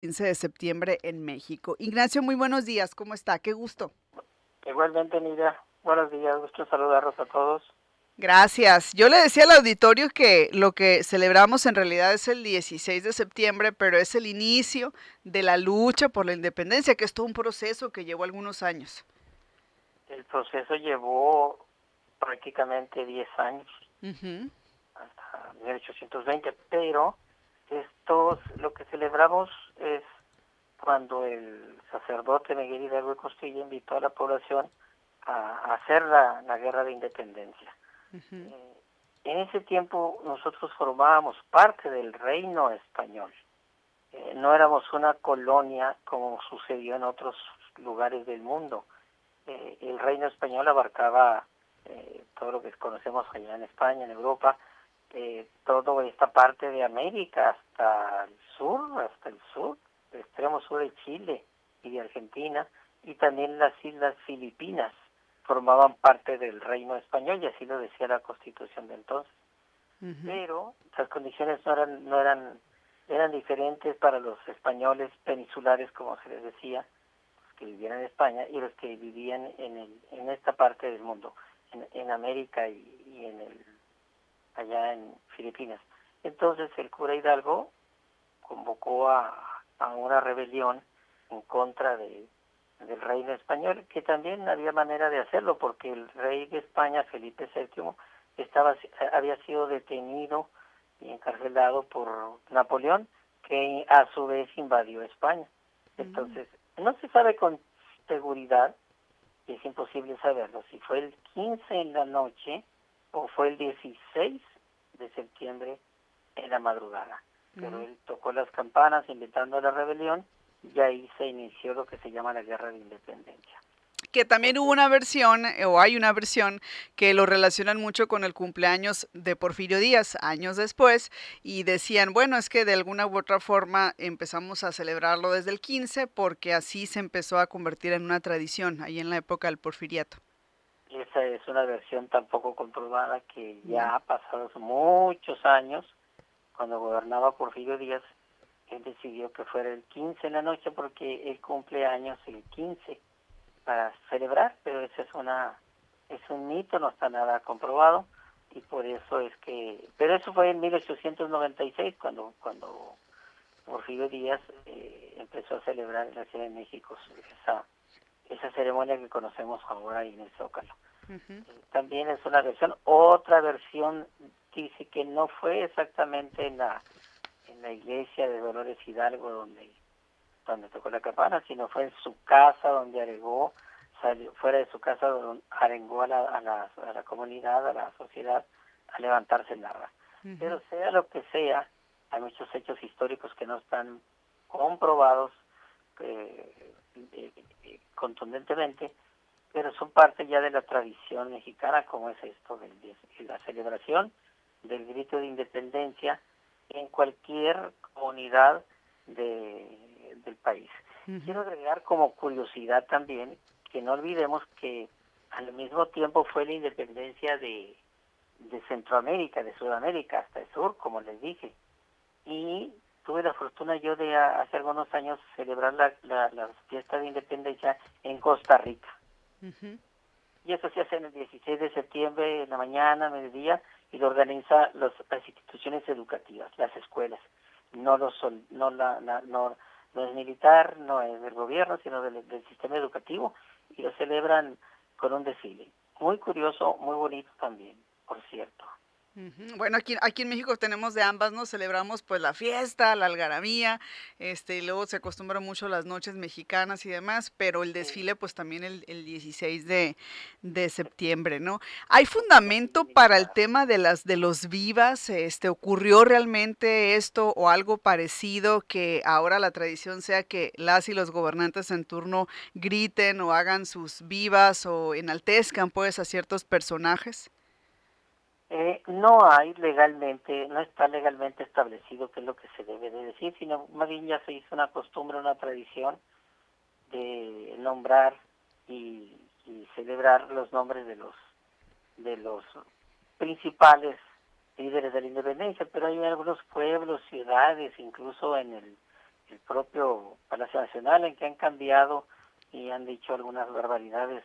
15 de septiembre en México. Ignacio, muy buenos días, ¿cómo está? Qué gusto. Igualmente, Nidia, buenos días, gusto saludarlos a todos. Gracias. Yo le decía al auditorio que lo que celebramos en realidad es el 16 de septiembre, pero es el inicio de la lucha por la independencia, que es todo un proceso que llevó algunos años. El proceso llevó prácticamente 10 años, Ujú. hasta 1820, pero lo que celebramos es cuando el sacerdote Miguel Hidalgo y Costilla invitó a la población a hacer la guerra de independencia. Ujú. En ese tiempo nosotros formábamos parte del reino español. No éramos una colonia como sucedió en otros lugares del mundo. El reino español abarcaba todo lo que conocemos allá en España, en Europa, toda esta parte de América hasta el sur, el extremo sur de Chile y de Argentina, y también las islas Filipinas formaban parte del reino español, y así lo decía la Constitución de entonces. Ujú. Pero las condiciones eran diferentes para los españoles peninsulares, como se les decía, que vivían en España y los que vivían en esta parte del mundo, en América y allá en Filipinas. Entonces el cura Hidalgo convocó a una rebelión en contra del reino español, que también había manera de hacerlo, porque el rey de España, Felipe VII, había sido detenido y encarcelado por Napoleón, que a su vez invadió España. Mm. Entonces, no se sabe con seguridad, y es imposible saberlo, si fue el 15 en la noche o fue el 16 de septiembre en la madrugada. Pero Mm. él tocó las campanas invitando a la rebelión, y ahí se inició lo que se llama la Guerra de Independencia. Que también hubo Entonces, una versión, o hay una versión, que lo relacionan mucho con el cumpleaños de Porfirio Díaz, años después, y decían, bueno, es que de alguna u otra forma empezamos a celebrarlo desde el 15 porque así se empezó a convertir en una tradición, ahí en la época del porfiriato. esa es una versión tampoco comprobada, que Mm. ya pasados muchos años, cuando gobernaba Porfirio Díaz, él decidió que fuera el 15 en la noche porque él cumple años el 15 para celebrar, pero es un mito, no está nada comprobado, y por eso es que, pero eso fue en 1896 cuando Porfirio Díaz empezó a celebrar en la Ciudad de México esa ceremonia que conocemos ahora en el Zócalo. Ujú. También es una versión. Otra versión dice que no fue exactamente en la iglesia de Dolores Hidalgo donde tocó la campana, sino fue en su casa donde salió fuera de su casa, donde arengó a la comunidad, a la sociedad, a levantarse en armas. Ujú. Pero sea lo que sea, hay muchos hechos históricos que no están comprobados contundentemente, pero son parte ya de la tradición mexicana, como es esto de la celebración del grito de independencia en cualquier comunidad del país. Ujú. Quiero agregar como curiosidad también que no olvidemos que al mismo tiempo fue la independencia de Centroamérica, de Sudamérica hasta el sur, como les dije. Y tuve la fortuna yo de hace algunos años celebrar la fiesta de independencia en Costa Rica. Ujú. Y eso se hace en el 16 de septiembre, en la mañana, mediodía, y lo organiza las instituciones educativas, las escuelas. No, no es militar, no es del gobierno, sino del sistema educativo, y lo celebran con un desfile. Muy curioso, muy bonito también, por cierto. Ujú. Bueno, aquí en México tenemos de ambas, ¿no? Celebramos, pues, la fiesta, la algarabía, y luego se acostumbra mucho las noches mexicanas y demás, pero el Sí, desfile, pues, también el 16 de septiembre, ¿no? ¿Hay es un desfile fundamento para el militar. tema de los vivas? ¿Ocurrió realmente esto o algo parecido que ahora la tradición sea que las y los gobernantes en turno griten o hagan sus vivas o enaltezcan, pues, a ciertos personajes? No está legalmente establecido qué es lo que se debe de decir, sino más bien ya se hizo una costumbre, una tradición de nombrar y celebrar los nombres de los principales líderes de la independencia, pero hay algunos pueblos, ciudades, incluso el propio Palacio Nacional, en que han cambiado y han dicho algunas barbaridades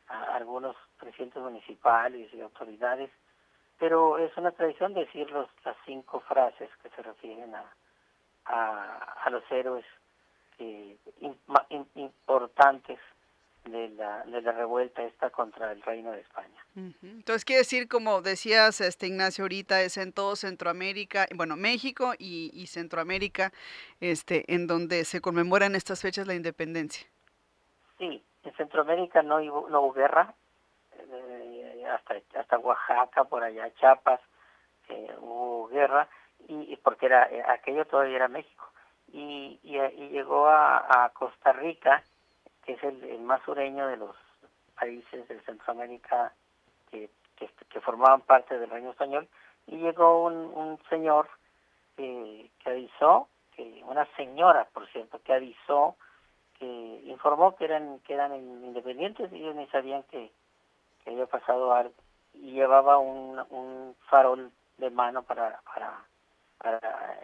a algunos presidentes municipales y autoridades, pero es una tradición decir las 5 frases que se refieren a los héroes importantes de la revuelta esta contra el Reino de España. Entonces, quiere decir, como decías, Ignacio, ahorita es en todo Centroamérica, bueno, México y Centroamérica, en donde se conmemoran estas fechas la independencia. Sí, en Centroamérica no hubo guerra, hasta Oaxaca, por allá, Chiapas, hubo guerra, y porque aquello todavía era México. Y llegó a Costa Rica, que es el más sureño de los países de Centroamérica que formaban parte del Reino Español, y llegó un señor que avisó, una señora, por cierto, que avisó, que informó que eran independientes, y ellos ni sabían que había pasado algo, y llevaba un farol de mano para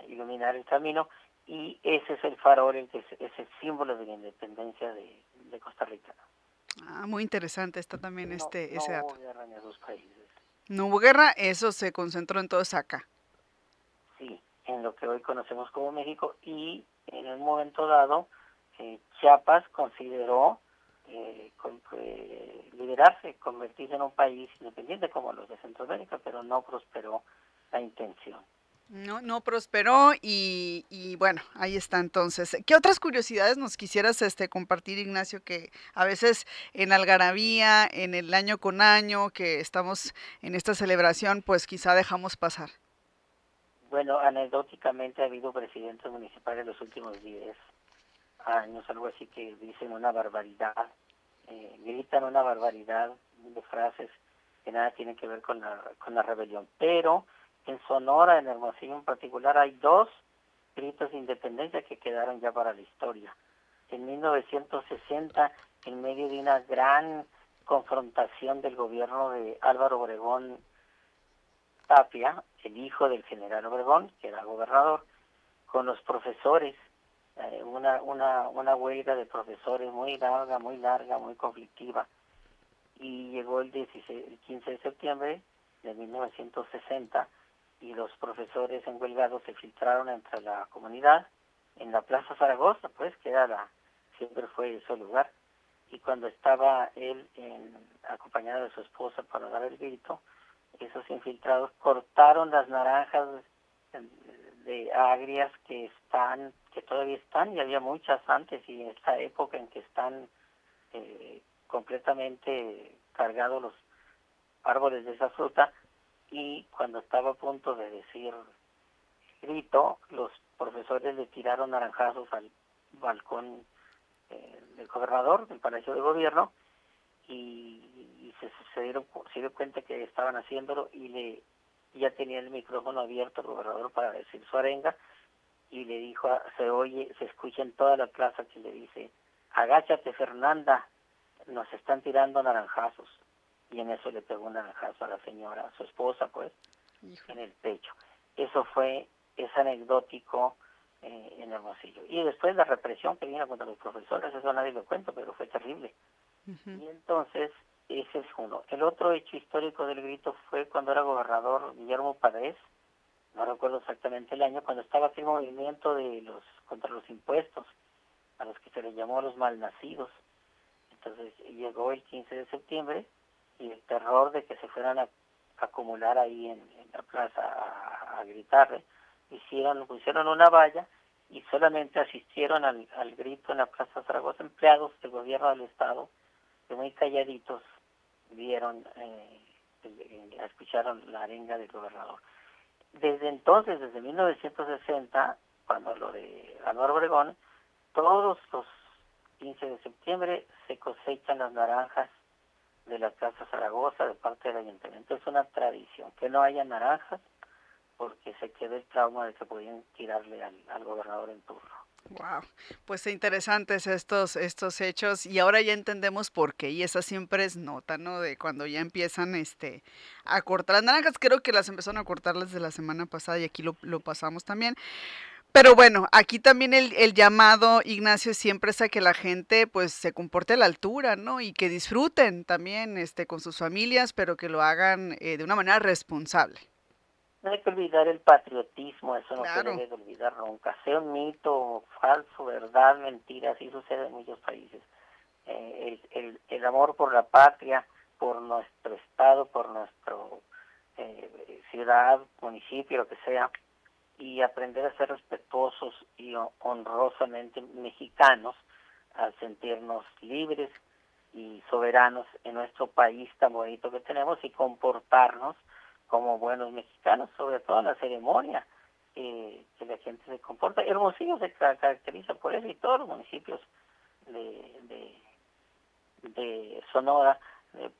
iluminar el camino, y ese es el farol, que es el símbolo de la independencia de Costa Rica. Ah, muy interesante está también No ese dato. hubo guerra en esos países. No hubo guerra, eso se concentró entonces acá. Sí, en lo que hoy conocemos como México, y en un momento dado Chiapas consideró liberarse, convertirse en un país independiente como los de Centroamérica, pero no prosperó la intención. No prosperó y bueno, ahí está entonces. ¿Qué otras curiosidades nos quisieras compartir, Ignacio, que a veces en algarabía, en el año con año, que estamos en esta celebración, pues quizá dejamos pasar? Bueno, anecdóticamente ha habido presidentes municipales los últimos 10 años, algo así, que dicen una barbaridad, gritan una barbaridad de frases que nada tienen que ver con la rebelión. Pero en Sonora, en Hermosillo en particular, hay 2 gritos de independencia que quedaron ya para la historia. En 1960, en medio de una gran confrontación del gobierno de Álvaro Obregón Tapia, el hijo del general Obregón, que era gobernador, con los profesores, una huelga de profesores muy larga, muy conflictiva, y llegó el 15 de septiembre de 1960, y los profesores enhuelgados se filtraron entre la comunidad en la Plaza Zaragoza, pues, que siempre fue ese lugar, y cuando estaba él acompañado de su esposa para dar el grito, esos infiltrados cortaron las naranjas de agrias que todavía están, y había muchas antes, y en esta época en que están completamente cargados los árboles de esa fruta, y cuando estaba a punto de decir grito, los profesores le tiraron naranjazos al balcón del gobernador, del Palacio de Gobierno, y se dio cuenta que estaban haciéndolo, y ya tenía el micrófono abierto el gobernador para decir su arenga, y le dijo, se escucha en toda la plaza que le dice: agáchate, Fernanda, nos están tirando naranjazos. Y en eso le pegó un naranjazo a la señora, a su esposa, pues, en el pecho. Es anecdótico en Hermosillo. Y después la represión que vino contra los profesores, eso nadie lo cuenta, pero fue terrible. Y entonces, ese es uno. El otro hecho histórico del grito fue cuando era gobernador Guillermo Padres, no recuerdo exactamente el año, cuando estaba aquel movimiento contra los impuestos, a los que se les llamó los malnacidos. Entonces llegó el 15 de septiembre, y el terror de que se fueran a acumular ahí en la plaza a gritarle, pusieron una valla, y solamente asistieron al grito en la Plaza Zaragoza empleados del gobierno del estado, que muy calladitos escucharon la arenga del gobernador. Desde entonces, desde 1960, cuando lo de Álvaro Obregón, todos los 15 de septiembre se cosechan las naranjas de la Plaza Zaragoza de parte del ayuntamiento. Es una tradición que no haya naranjas, porque se queda el trauma de que podían tirarle al gobernador en turno. Wow, pues interesantes estos hechos, y ahora ya entendemos por qué, y esa siempre es nota, ¿no? De cuando ya empiezan a cortar las naranjas. Creo que las empezaron a cortar desde la semana pasada, y aquí lo pasamos también. Pero bueno, aquí también el llamado, Ignacio, siempre es a que la gente pues se comporte a la altura, ¿no? Y que disfruten también con sus familias, pero que lo hagan de una manera responsable. No hay que olvidar el patriotismo, eso no se Claro, debe de olvidar nunca. Sea un mito, falso, verdad, mentira, así sucede en muchos países. El amor por la patria, por nuestro estado, por nuestro ciudad, municipio, lo que sea, y aprender a ser respetuosos y honrosamente mexicanos, al sentirnos libres y soberanos en nuestro país tan bonito que tenemos y comportarnos como buenos mexicanos, sobre todo en la ceremonia, que la gente se comporta. Hermosillo se caracteriza por eso y todos los municipios de, de Sonora,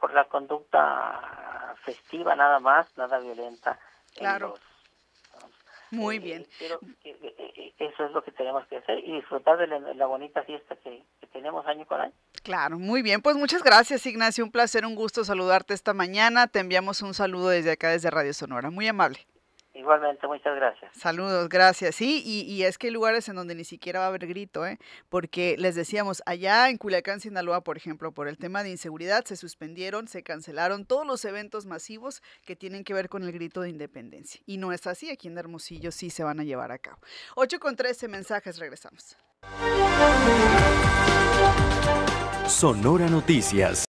por la conducta festiva nada más, nada violenta en claro, los muy bien. pero eso es lo que tenemos que hacer y disfrutar de la bonita fiesta que tenemos año con año. Claro, muy bien. Pues muchas gracias, Ignacio. Un placer, un gusto saludarte esta mañana. Te enviamos un saludo desde acá, desde Radio Sonora. Muy amable. Igualmente, muchas gracias. Saludos, gracias. Sí, y es que hay lugares en donde ni siquiera va a haber grito, ¿eh? Porque les decíamos, allá en Culiacán, Sinaloa, por ejemplo, por el tema de inseguridad, se suspendieron, se cancelaron todos los eventos masivos que tienen que ver con el grito de independencia. Y no es así, aquí en Hermosillo sí se van a llevar a cabo. 8:13 mensajes, regresamos. Sonora Noticias.